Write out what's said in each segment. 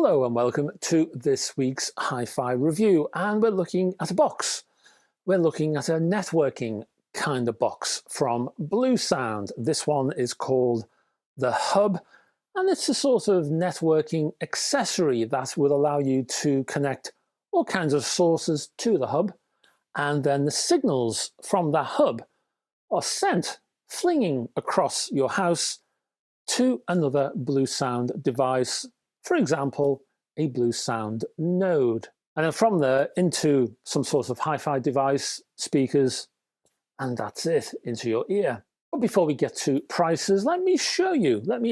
Hello and welcome to this week's Hi-Fi review, and we're looking at a box. We're looking at a networking kind of box from Bluesound. This one is called the Hub, and it's a sort of networking accessory that will allow you to connect all kinds of sources to the hub, and then the signals from that hub are sent flinging across your house to another Bluesound device, for example, a Bluesound node. And then from there into some sort of hi-fi device, speakers, and that's it, into your ear. But before we get to prices, let me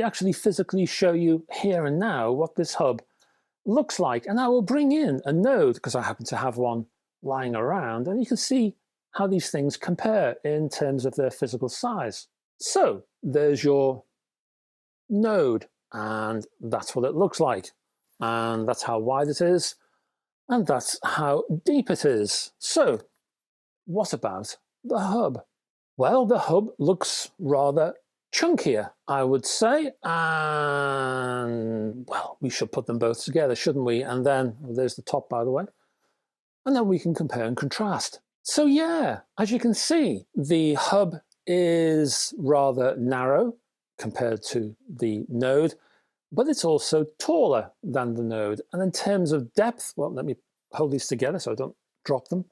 actually physically show you here and now what this hub looks like. And I will bring in a node, because I happen to have one lying around, and you can see how these things compare in terms of their physical size. So there's your node, and that's what it looks like, and that's how wide it is, and that's how deep it is. So what about the hub? Well, the hub looks rather chunkier, I would say, and well, we should put them both together, shouldn't we? And then there's the top, by the way, and then we can compare and contrast. So yeah, as you can see, the hub is rather narrow compared to the node, but it's also taller than the node. And in terms of depth, well, let me hold these together so I don't drop them.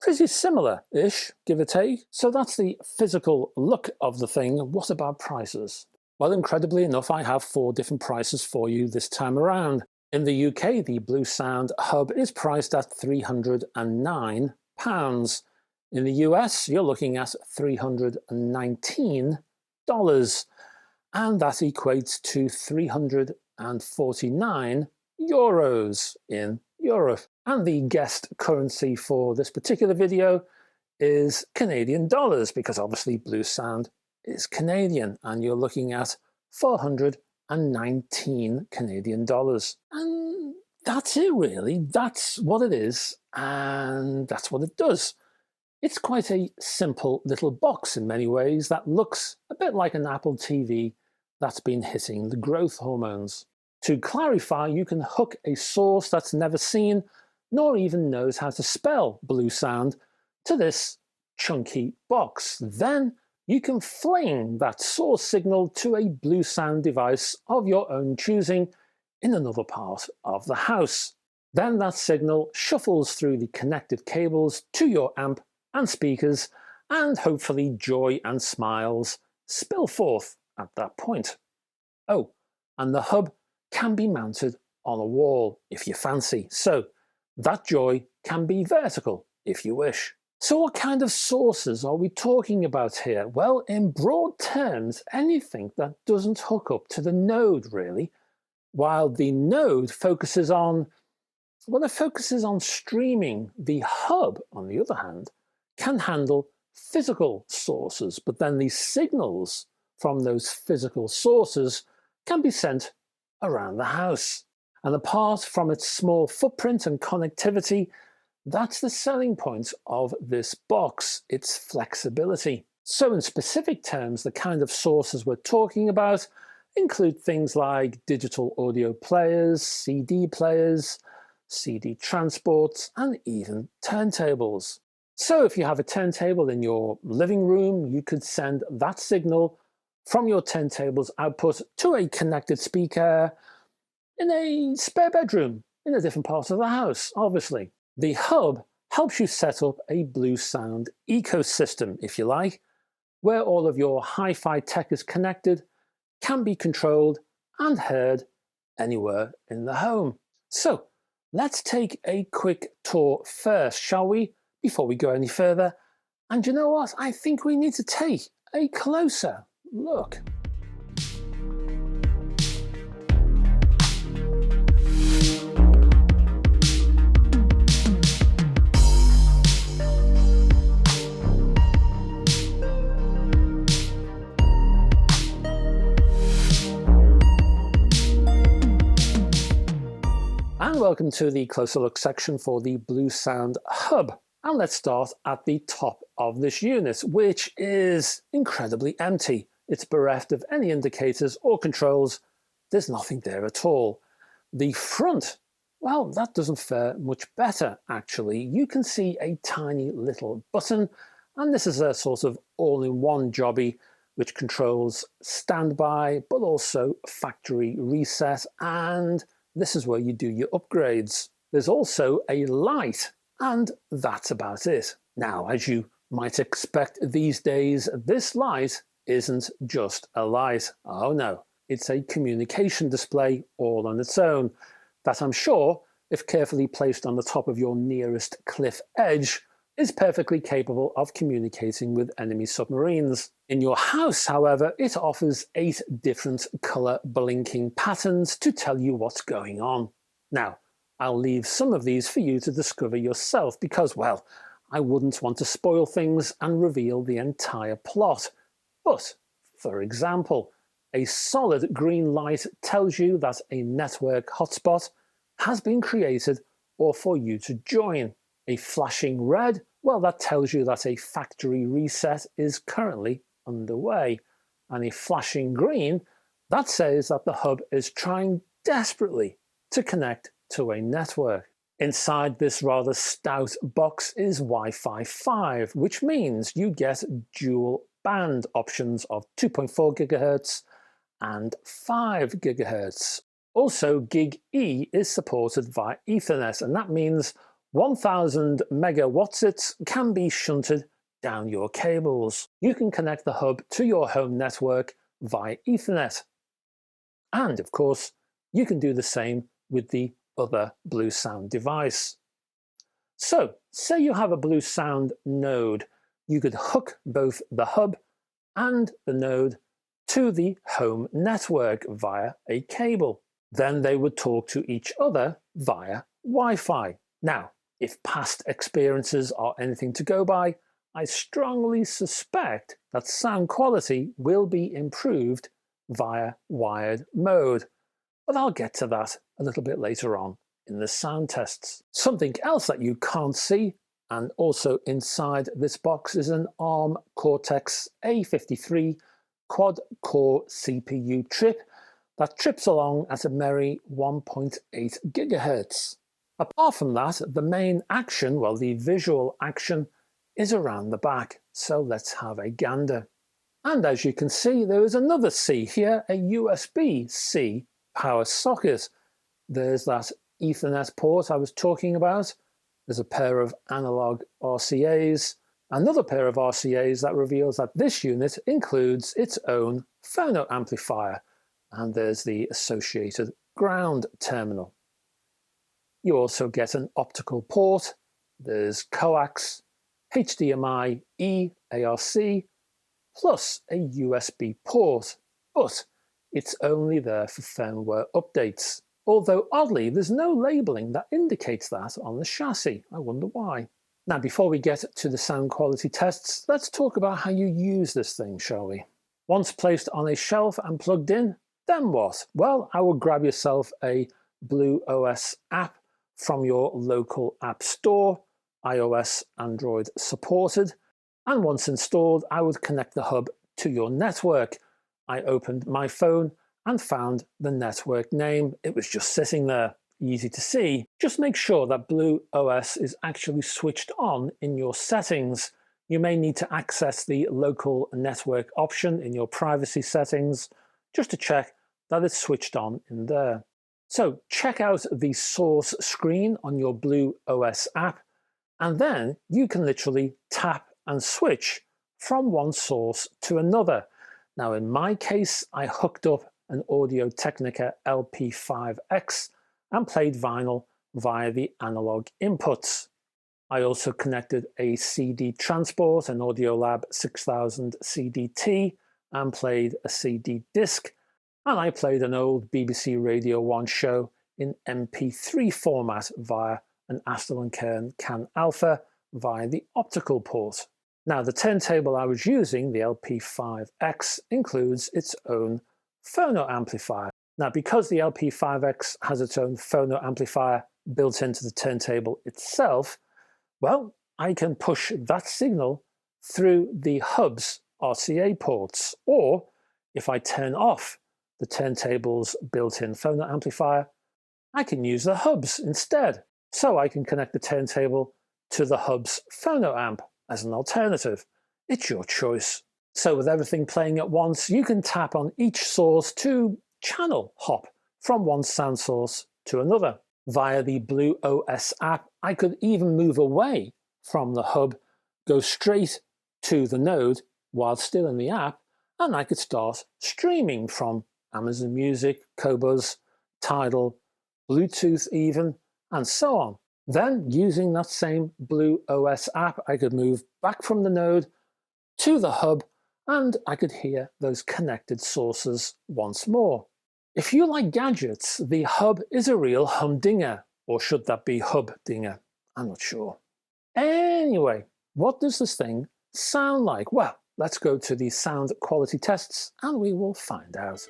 Pretty similar-ish, give or take. So that's the physical look of the thing. What about prices? Well, incredibly enough, I have 4 different prices for you this time around. In the UK, the Bluesound hub is priced at £309. In the US, you're looking at $319. And that equates to 349 euros in Europe. And the guest currency for this particular video is Canadian dollars, because obviously Bluesound is Canadian, and you're looking at 419 Canadian dollars. And that's it really. That's what it is, and that's what it does. It's quite a simple little box in many ways that looks a bit like an Apple TV that's been hitting the growth hormones. To clarify, you can hook a source that's never seen nor even knows how to spell Bluesound to this chunky box. Then you can fling that source signal to a Bluesound device of your own choosing in another part of the house. Then that signal shuffles through the connected cables to your amp and speakers, and hopefully joy and smiles spill forth at that point. Oh, and the hub can be mounted on a wall if you fancy, so that joy can be vertical if you wish. So what kind of sources are we talking about here? Well, in broad terms, anything that doesn't hook up to the node really, while the node focuses on, well, it focuses on streaming. The hub, on the other hand, can handle physical sources, but then these signals from those physical sources can be sent around the house. And apart from its small footprint and connectivity, that's the selling point of this box, its flexibility. So in specific terms, the kind of sources we're talking about include things like digital audio players, CD transports, and even turntables. So if you have a turntable in your living room, you could send that signal from your turntable's output to a connected speaker in a spare bedroom in a different part of the house, obviously. The hub helps you set up a Bluesound ecosystem, if you like, where all of your hi-fi tech is connected, can be controlled and heard anywhere in the home. So let's take a quick tour first, shall we? Before we go any further. And you know what? I think we need to take a closer look. And welcome to the closer look section for the Bluesound hub. And let's start at the top of this unit, which is incredibly empty. It's bereft of any indicators or controls. There's nothing there at all. The front, well, that doesn't fare much better, actually. You can see a tiny little button, and this is a sort of all-in-one jobby which controls standby, but also factory reset, and this is where you do your upgrades. There's also a light, and that's about it. Now, as you might expect these days, this light isn't just a light. Oh no, it's a communication display all on its own that I'm sure, if carefully placed on the top of your nearest cliff edge, is perfectly capable of communicating with enemy submarines. In your house, however, it offers 8 different colour blinking patterns to tell you what's going on. Now, I'll leave some of these for you to discover yourself because, well, I wouldn't want to spoil things and reveal the entire plot. But, for example, a solid green light tells you that a network hotspot has been created or for you to join. A flashing red, well, that tells you that a factory reset is currently underway. And a flashing green, that says that the hub is trying desperately to connect to a network. Inside this rather stout box is Wi-Fi 5, which means you get dual band options of 2.4 GHz and 5 GHz. Also, Gig E is supported via Ethernet, and that means 1000 megawatts can be shunted down your cables. You can connect the hub to your home network via Ethernet. And of course, you can do the same with the other Bluesound device. So, say you have a Bluesound node, you could hook both the hub and the node to the home network via a cable. Then they would talk to each other via Wi-Fi. Now, if past experiences are anything to go by, I strongly suspect that sound quality will be improved via wired mode. But I'll get to that a little bit later on in the sound tests. Something else that you can't see, and also inside this box, is an ARM Cortex-A53 quad-core CPU chip that trips along at a merry 1.8 GHz. Apart from that, the main action, well, the visual action, is around the back, so let's have a gander. And as you can see, there is another C here, a USB-C power socket. There's that Ethernet port I was talking about. There's a pair of analog RCAs, another pair of RCAs that reveals that this unit includes its own phono amplifier, and there's the associated ground terminal. You also get an optical port, there's coax, HDMI E ARC, plus a USB port, but it's only there for firmware updates. Although oddly, there's no labelling that indicates that on the chassis. I wonder why. Now, before we get to the sound quality tests, let's talk about how you use this thing, shall we? Once placed on a shelf and plugged in, then what? Well, I would grab yourself a BlueOS app from your local app store, iOS, Android supported, and once installed, I would connect the hub to your network. I opened my phone and found the network name. It was just sitting there, easy to see. Just make sure that BlueOS is actually switched on in your settings. You may need to access the local network option in your privacy settings just to check that it's switched on in there. So check out the source screen on your BlueOS app, and then you can literally tap and switch from one source to another. Now, in my case, I hooked up an Audio-Technica LP5X and played vinyl via the analog inputs. I also connected a CD transport, an Audiolab 6000 CDT, and played a CD disc, and I played an old BBC Radio 1 show in MP3 format via an Astle & Kern CAN Alpha via the optical port. Now, the turntable I was using, the LP5X, includes its own phono amplifier. Now, because the LP5X has its own phono amplifier built into the turntable itself, well, I can push that signal through the hub's RCA ports, or if I turn off the turntable's built-in phono amplifier, I can use the hubs instead. So I can connect the turntable to the hub's Phono Amp as an alternative. It's your choice. So with everything playing at once, you can tap on each source to channel hop from one sound source to another. Via the BlueOS app, I could even move away from the hub, go straight to the node while still in the app, and I could start streaming from Amazon Music, Qobuz, Tidal, Bluetooth even, and so on. Then, using that same BlueOS app, I could move back from the node to the hub, and I could hear those connected sources once more. If you like gadgets, the hub is a real humdinger, or should that be hubdinger? I'm not sure. Anyway, what does this thing sound like? Well, let's go to the sound quality tests and we will find out.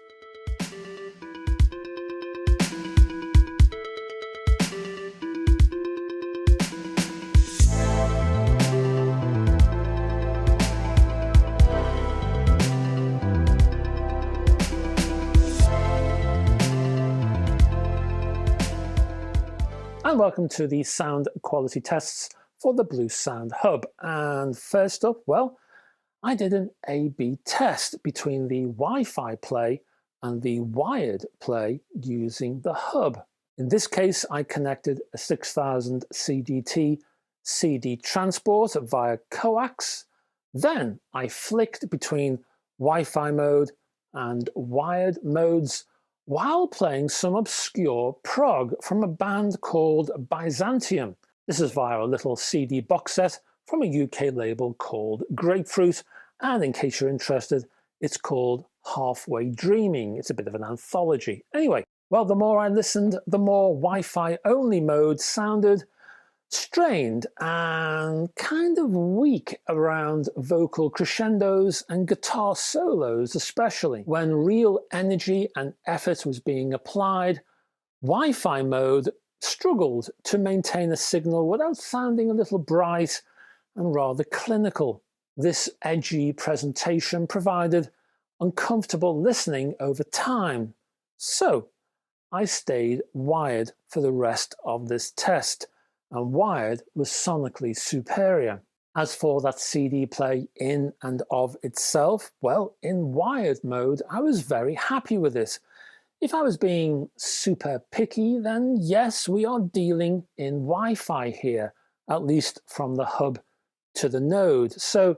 And welcome to the sound quality tests for the Bluesound hub. And first up, well, I did an A/B test between the Wi-Fi play and the wired play using the hub. In this case, I connected a 6000 CDT CD transport via coax. Then I flicked between Wi-Fi mode and wired modes while playing some obscure prog from a band called Byzantium. This is via a little CD box set from a UK label called Grapefruit, and in case you're interested, it's called Halfway Dreaming. It's a bit of an anthology. Anyway, well, the more I listened, the more Wi-Fi only mode sounded strained and kind of weak around vocal crescendos and guitar solos, especially when real energy and effort was being applied. Wi-Fi mode struggled to maintain a signal without sounding a little bright and rather clinical. This edgy presentation provided uncomfortable listening over time. So I stayed wired for the rest of this test, and wired was sonically superior. As for that CD play in and of itself, well, in wired mode, I was very happy with it. If I was being super picky, then yes, we are dealing in Wi-Fi here, at least from the hub to the node. So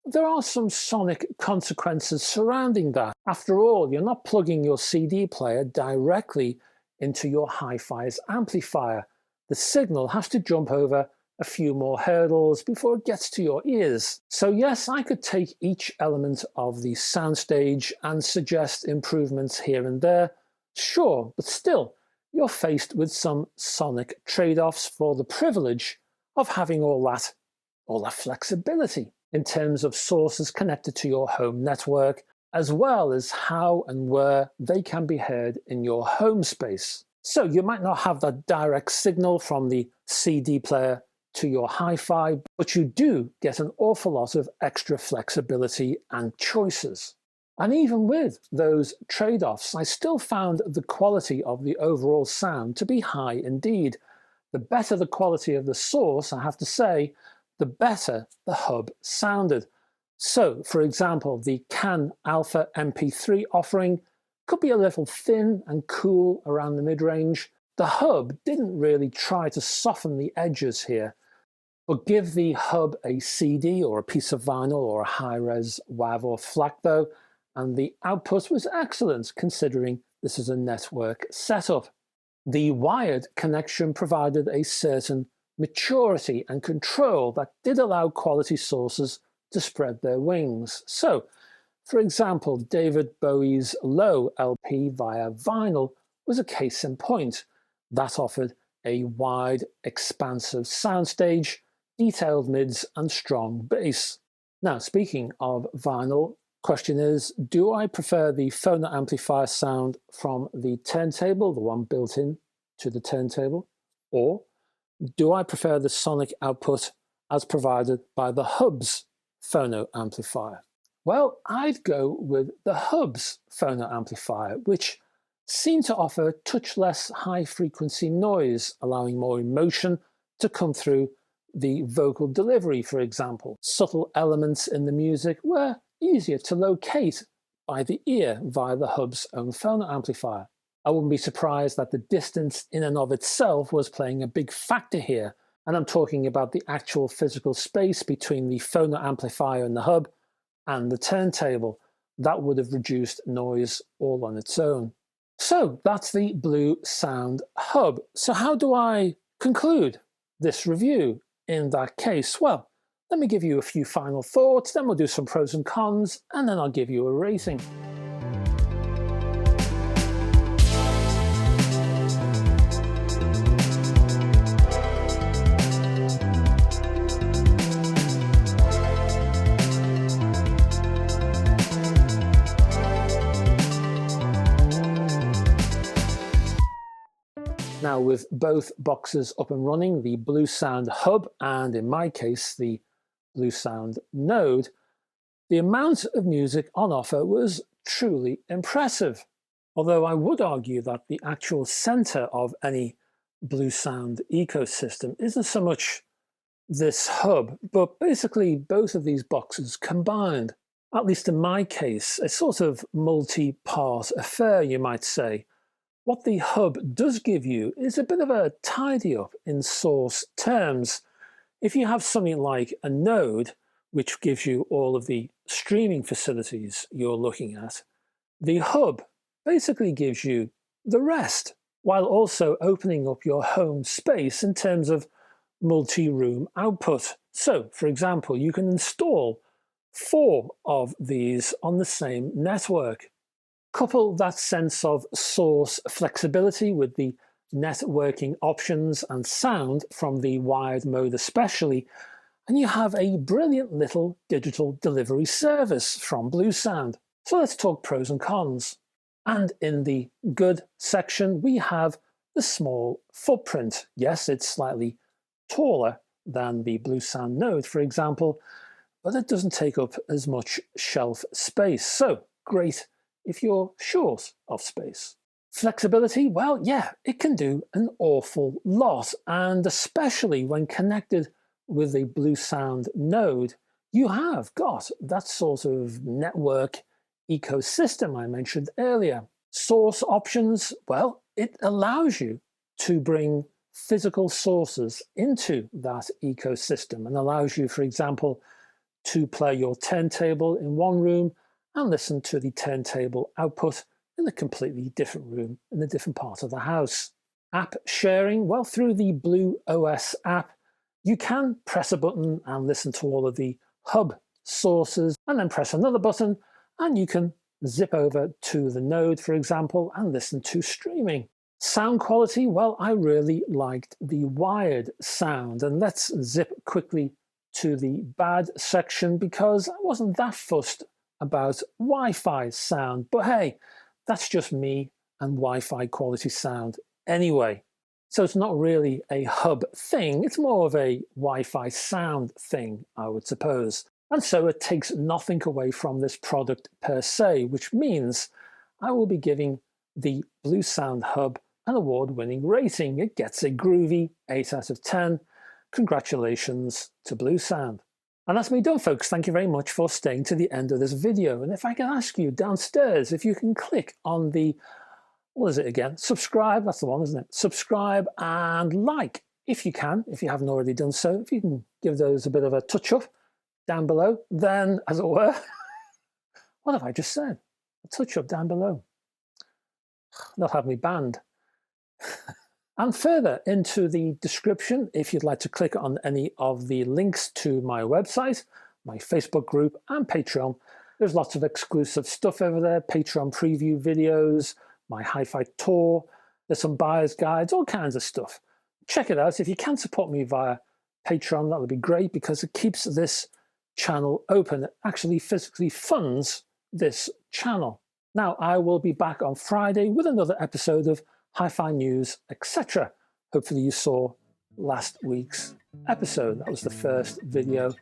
there are some sonic consequences surrounding that. After all, you're not plugging your CD player directly into your hi-fi's amplifier. The signal has to jump over a few more hurdles before it gets to your ears. So yes, I could take each element of the soundstage and suggest improvements here and there, sure, but still, you're faced with some sonic trade-offs for the privilege of having all that flexibility in terms of sources connected to your home network, as well as how and where they can be heard in your home space. So you might not have that direct signal from the CD player to your hi-fi, but you do get an awful lot of extra flexibility and choices. And even with those trade-offs, I still found the quality of the overall sound to be high indeed. The better the quality of the source, I have to say, the better the hub sounded. So, for example, the CAN Alpha MP3 offering could be a little thin and cool around the mid-range. The hub didn't really try to soften the edges here, but give the hub a CD or a piece of vinyl or a high-res WAV or FLAC though, and the output was excellent considering this is a network setup. The wired connection provided a certain maturity and control that did allow quality sources to spread their wings. So, for example, David Bowie's Low LP via vinyl was a case in point. That offered a wide, expansive soundstage, detailed mids and strong bass. Now, speaking of vinyl, question is, do I prefer the Phono amplifier sound from the turntable, the one built in to the turntable, or do I prefer the sonic output as provided by the hub's Phono amplifier? Well, I'd go with the hub's Phono amplifier, which seem to offer touchless high-frequency noise, allowing more emotion to come through the vocal delivery, for example. Subtle elements in the music were easier to locate by the ear via the hub's own phono amplifier. I wouldn't be surprised that the distance in and of itself was playing a big factor here, and I'm talking about the actual physical space between the phono amplifier and the hub and the turntable. That would have reduced noise all on its own. So that's the Bluesound hub. So how do I conclude this review in that case? Well, let me give you a few final thoughts, then we'll do some pros and cons, and then I'll give you a rating. Now, with both boxes up and running, the Bluesound hub and, in my case, the Bluesound Node, the amount of music on offer was truly impressive. Although I would argue that the actual center of any Bluesound ecosystem isn't so much this hub, but basically both of these boxes combined. At least in my case, a sort of multi-part affair, you might say. What the hub does give you is a bit of a tidy up in source terms. If you have something like a Node, which gives you all of the streaming facilities you're looking at, the hub basically gives you the rest, while also opening up your home space in terms of multi-room output. So, for example, you can install 4 of these on the same network. Couple that sense of source flexibility with the networking options and sound from the wired mode especially, and you have a brilliant little digital delivery service from Bluesound. So let's talk pros and cons. And in the good section, we have the small footprint. Yes, it's slightly taller than the Bluesound Node, for example, but it doesn't take up as much shelf space. So great if you're short of space. Flexibility, well, yeah, it can do an awful lot, and especially when connected with the Bluesound Node, you have got that sort of network ecosystem I mentioned earlier. Source options, well, it allows you to bring physical sources into that ecosystem and allows you, for example, to play your turntable in one room and listen to the turntable output in a completely different room in a different part of the house. App sharing, well, through the Blue OS app, you can press a button and listen to all of the hub sources, and then press another button and you can zip over to the Node, for example, and listen to streaming. Sound quality, well, I really liked the wired sound, and let's zip quickly to the bad section because I wasn't that fussed about Wi-Fi sound, but hey, that's just me and Wi-Fi quality sound anyway. So it's not really a hub thing, it's more of a Wi-Fi sound thing, I would suppose. And so it takes nothing away from this product per se, which means I will be giving the Bluesound hub an award-winning rating. It gets a groovy 8 out of 10. Congratulations to Bluesound. And that's me done, folks. Thank you very much for staying to the end of this video. And if I can ask you downstairs, if you can click on the, what is it again? Subscribe, that's the one, isn't it? Subscribe and like, if you can, if you haven't already done so. If you can give those a bit of a touch-up down below, then, as it were, what have I just said? A touch-up down below. They'll have me banned. And further into the description, if you'd like to click on any of the links to my website, my Facebook group and Patreon, there's lots of exclusive stuff over there, Patreon preview videos, my hi-fi tour, there's some buyer's guides, all kinds of stuff. Check it out. If you can support me via Patreon, that would be great because it keeps this channel open. It actually physically funds this channel. Now, I will be back on Friday with another episode of Hi-Fi News, etc. Hopefully you saw last week's episode. That was the first video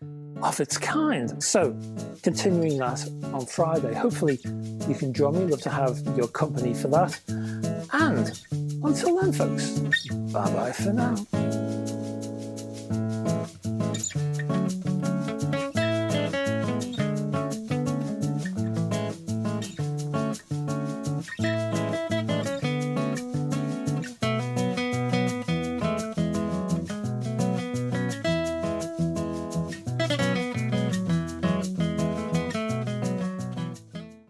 of its kind. So continuing that on Friday. Hopefully you can join me. Love to have your company for that. And until then, folks, bye bye for now.